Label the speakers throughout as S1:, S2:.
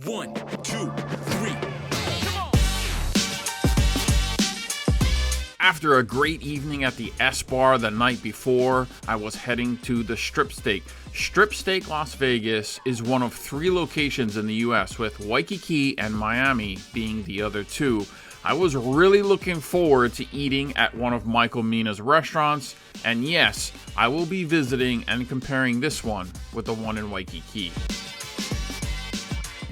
S1: 1, 2, 3. After a great evening at the S Bar the night before, I was heading to the Stripsteak. Stripsteak Las Vegas is one of 3 locations in the US, with Waikiki and Miami being the other 2. I was really looking forward to eating at one of Michael Mina's restaurants, and yes, I will be visiting and comparing this one with the one in Waikiki.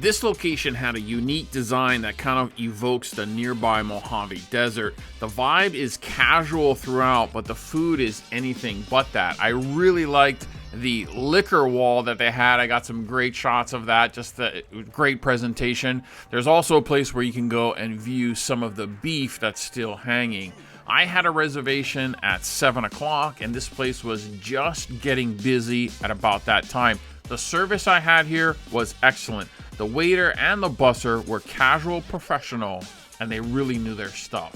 S1: This location had a unique design that kind of evokes the nearby Mojave Desert. The vibe is casual throughout, but the food is anything but that. I really liked the liquor wall that they had. I got some great shots of that, just the great presentation. There's also a place where you can go and view some of the beef that's still hanging. I had a reservation at 7 o'clock, and this place was just getting busy at about that time. The service I had here was excellent. The waiter and the busser were casual professional, and they really knew their stuff.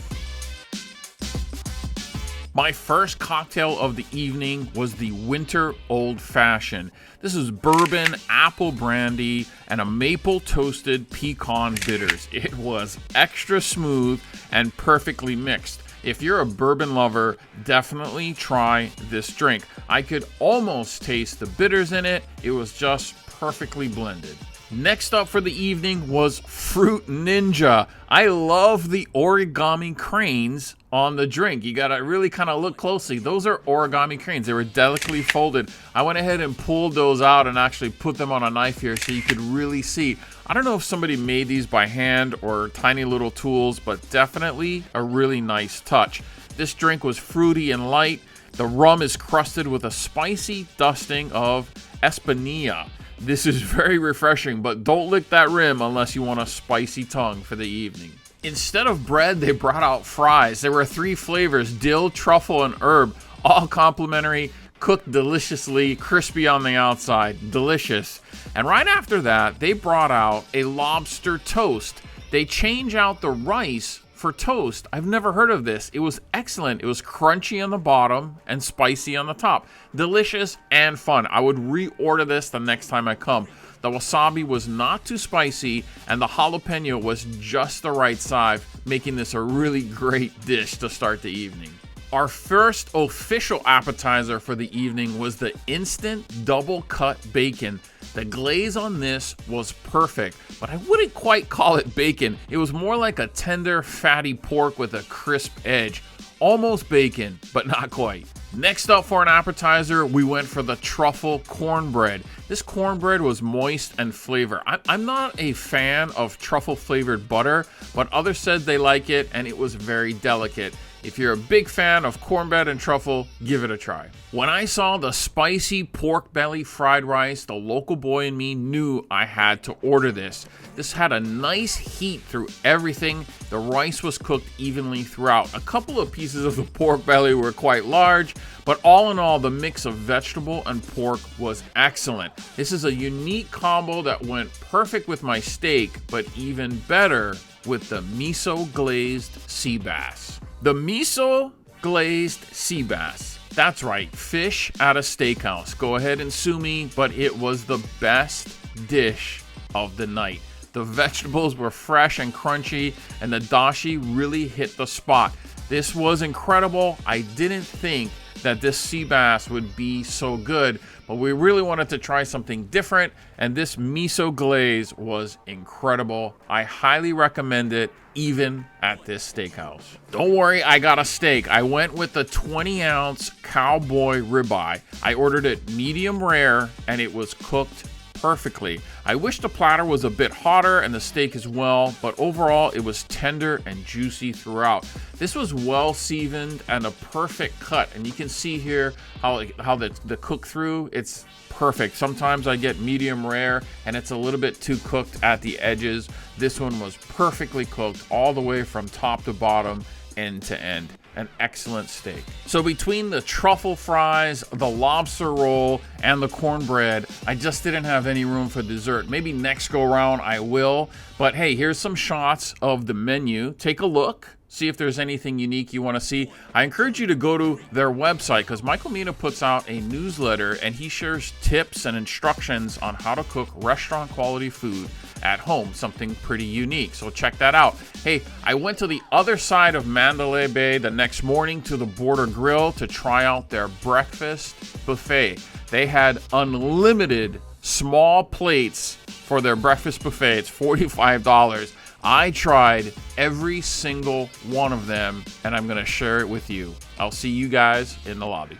S1: My first cocktail of the evening was the Winter Old Fashioned. This is bourbon, apple brandy, and a maple toasted pecan bitters. It was extra smooth and perfectly mixed. If you're a bourbon lover, definitely try this drink. I could almost taste the bitters in it. It was just perfectly blended. Next up for the evening was Fruit Ninja. I love the origami cranes on the drink. You gotta really kind of look closely. Those are origami cranes. They were delicately folded. I went ahead and pulled those out and actually put them on a knife here so you could really see. I don't know if somebody made these by hand or tiny little tools, but definitely a really nice touch. This drink was fruity and light. The rum is crusted with a spicy dusting of espinilla. This is very refreshing, but don't lick that rim unless you want a spicy tongue for the evening. Instead of bread, they brought out fries. There were 3 flavors: dill, truffle, and herb, all complimentary, cooked deliciously, crispy on the outside, delicious. And right after that, they brought out a lobster toast. They change out the rice for toast. I've never heard of this. It was excellent. It was crunchy on the bottom and spicy on the top. Delicious and fun. I would reorder this the next time I come. The wasabi was not too spicy, and the jalapeno was just the right size, making this a really great dish to start the evening. Our first official appetizer for the evening was the instant double cut bacon. The glaze on this was perfect, but I wouldn't quite call it bacon. It was more like a tender, fatty pork with a crisp edge. Almost bacon, but not quite. Next up for an appetizer, we went for the Truffle Cornbread. This cornbread was moist and flavored. I'm not a fan of truffle flavored butter, but others said they like it, and it was very delicate. If you're a big fan of cornbread and truffle, give it a try. When I saw the spicy pork belly fried rice, the local boy in me knew I had to order this. This had a nice heat through everything. The rice was cooked evenly throughout. A couple of pieces of the pork belly were quite large, but all in all, the mix of vegetable and pork was excellent. This is a unique combo that went perfect with my steak, but even better with the miso glazed sea bass. The miso glazed sea bass. That's right, fish at a steakhouse. Go ahead and sue me, but it was the best dish of the night. The vegetables were fresh and crunchy, and the dashi really hit the spot. This was incredible. I didn't think that this sea bass would be so good, but we really wanted to try something different, and this miso glaze was incredible. I highly recommend it, even at this steakhouse. Don't worry, I got a steak. I went with the 20-ounce Cowboy Ribeye. I ordered it medium rare, and it was cooked perfectly. I wish the platter was a bit hotter and the steak as well, but overall it was tender and juicy throughout. This was well seasoned and a perfect cut, and you can see here how the cook through, it's perfect. Sometimes I get medium rare and it's a little bit too cooked at the edges. This one was perfectly cooked all the way from top to bottom, end to end. An excellent steak. So between the truffle fries, the lobster roll, and the cornbread, I just didn't have any room for dessert. Maybe next go around I will, but hey, here's some shots of the menu. Take a look. See if there's anything unique you want to see. I encourage you to go to their website, because Michael Mina puts out a newsletter and he shares tips and instructions on how to cook restaurant quality food at home, something pretty unique. So check that out. Hey, I went to the other side of Mandalay Bay the next morning to the Border Grill to try out their breakfast buffet. They had unlimited small plates for their breakfast buffet. It's $45. I tried every single one of them, and I'm going to share it with you. I'll see you guys in the lobby.